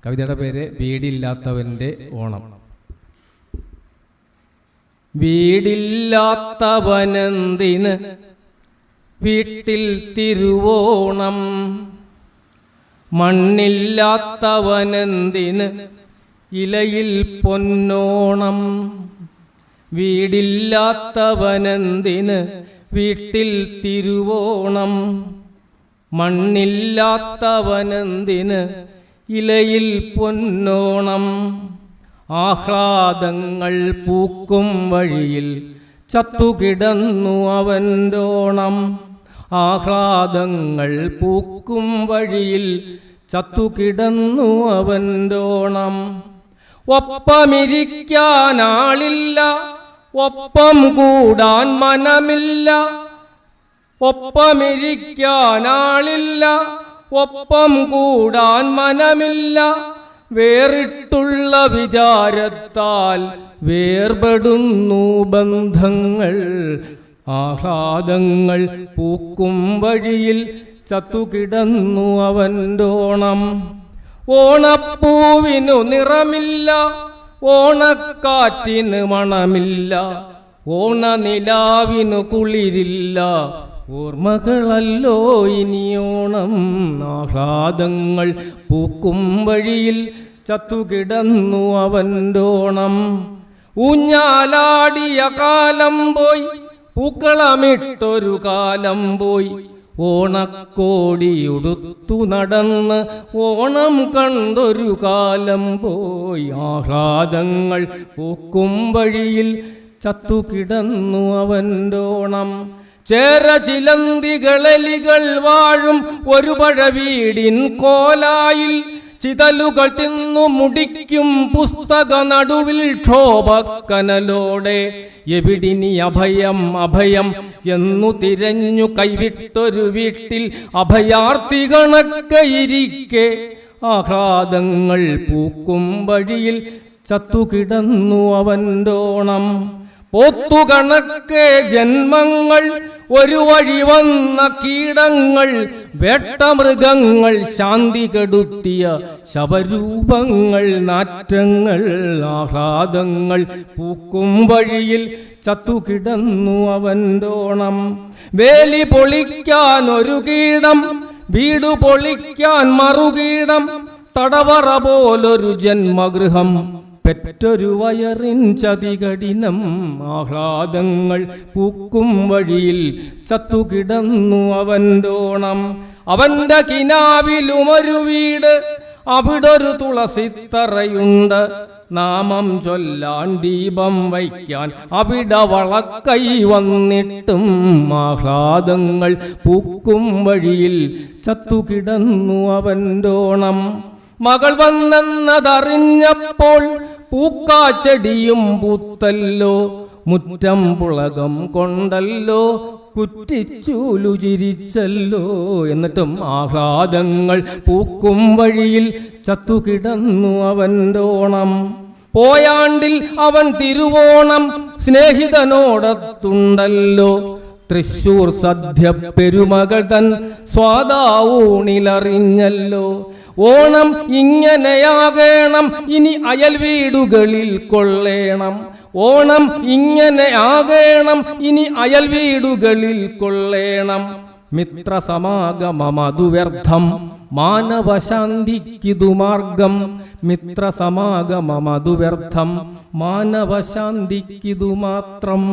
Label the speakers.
Speaker 1: കവിതയുടെ പേര് വീടില്ലാത്തവൻ്റെ ഓണം. വീടില്ലാത്തവനെന്തിന് വീട്ടിൽ തിരുവോണം, മണ്ണില്ലാത്തവനെന്തിന് ഇലയിൽ പൊന്നോണം. വീടില്ലാത്തവനെന്തിന് വീട്ടിൽ തിരുവോണം, മണ്ണില്ലാത്തവനെന്തിന് ഇലയിൽ പൊന്നോണം. ആഹ്ലാദങ്ങൾ പൂക്കും വഴിയിൽ ചത്തുകിടന്നു അവൻ്റോണം. ആഹ്ലാദങ്ങൾ പൂക്കും വഴിയിൽ ചത്തുകിടന്നു അവൻ്റോണം. ഒപ്പമിരിക്കാനാളില്ല, ഒപ്പം കൂടാൻ മനമില്ല. ഒപ്പമിരിക്കാനാളില്ല, ഒപ്പം കൂടാൻ മനമില്ല. വേറിട്ടുള്ള വിചാരത്താൽ വേർപെടുന്നു ബന്ധങ്ങൾ. ആഹ്ലാദങ്ങൾ പൂക്കും വഴിയിൽ ചത്തുകിടന്നു അവൻ്റോണം. ഓണപ്പൂവിനു നിറമില്ല, ഓണക്കാറ്റിന് മണമില്ല, ഓണനിലാവിനു കുളിരില്ല. ഓർമ്മകളല്ലോ ഇനിയോണം. ആഹ്ലാദങ്ങൾ പൂക്കും വഴിയിൽ ചത്തുകിടന്നു അവൻ്റോണം. ഊഞ്ഞാലാടിയ കാലം പോയി, പൂക്കളമിട്ടൊരു കാലം പോയി. ഓണക്കോടിയുടുത്തു നടന്ന് ഓണം കണ്ടൊരു കാലം പോയി. ആഹ്ലാദങ്ങൾ പൂക്കും വഴിയിൽ ചത്തുകിടന്നു അവൻ്റോണം. ചേരചിലന്തികളെലികൾ വാഴും ഒരു പഴവീടിൻ കോലായിൽ. ചിതലുകൾ തിന്നു മുടിക്കും പുസ്തക നടുവിൽ ക്ഷോഭക്കനലോടെ. എവിടിനി അഭയം അഭയം എന്നു തിരഞ്ഞു കൈവിട്ടൊരു വീട്ടിൽ അഭയാർത്ഥി കണക്കയിരിക്കെ. ആഹ്ലാദങ്ങൾ പൂക്കും വഴിയിൽ ചത്തുകിടന്നു അവൻ്റോണം. പോത്തുകണക്കെ ജന്മങ്ങൾ, ഒരു വഴി വന്ന കീടങ്ങൾ, വേട്ടമൃഗങ്ങൾ, ശാന്തി കെടുത്തിയ ശവരൂപങ്ങൾ, നാറ്റങ്ങൾ. ആഹ്ലാദങ്ങൾ പൂക്കും വഴിയിൽ ചത്തുകിടന്നു അവൻ്റോണം. വേലി പൊളിക്കാൻ ഒരു കീടം, വീടു പൊളിക്കാൻ മറുകീടം, തടവറ പോലൊരു ജന്മഗൃഹം, പെറ്റൊരു വയറിൻ ചതികഠിനം. ആഹ്ലാദങ്ങൾ പൂക്കും വഴിയിൽ ചത്തുകിടന്നു അവൻ്റോണം. അവൻ്റെ കിനാവിലുമൊരു വീട്, അവിടൊരു തുളസിത്തറയുണ്ട്. നാമം ചൊല്ലാൻ ദീപം വയ്ക്കാൻ അവിടെ വളക്കൈ വന്നിട്ടും. ആഹ്ലാദങ്ങൾ പൂക്കും വഴിയിൽ ചത്തുകിടന്നു അവൻ്റോണം. മകൾ വന്നെന്നതറിഞ്ഞപ്പോൾ പൂക്കാച്ചെടിയും പൂത്തല്ലോ. മുറ്റം പുളകം കൊണ്ടല്ലോ, കുറ്റിച്ചൂലു ചിരിച്ചല്ലോ. എന്നിട്ടും ആഹ്ലാദങ്ങൾ പൂക്കും വഴിയിൽ ചത്തുകിടന്നു അവൻ്റോണം. പോയാണ്ടിൽ അവൻ തിരുവോണം സ്നേഹിതനോടത്തുണ്ടല്ലോ. തൃശൂർ സദ്യ പെരുമകൾ തൻ സ്വാദാവൂണിലറിഞ്ഞല്ലോ. ഓണം ഇങ്ങനെയാകണം, ഇനി അയൽ വീടുകളിൽ കൊള്ളേണം. ഓണം ഇങ്ങനെയാകണം, ഇനി അയൽ വീടുകളിൽ കൊള്ളേണം. മിത്രസമാഗമമതു വ്യർത്ഥം, മാനവശാന്തിക്കിതു മാർഗം. മിത്രസമാഗമമതു വ്യർത്ഥം, മാനവശാന്തിക്കിതു മാത്രം.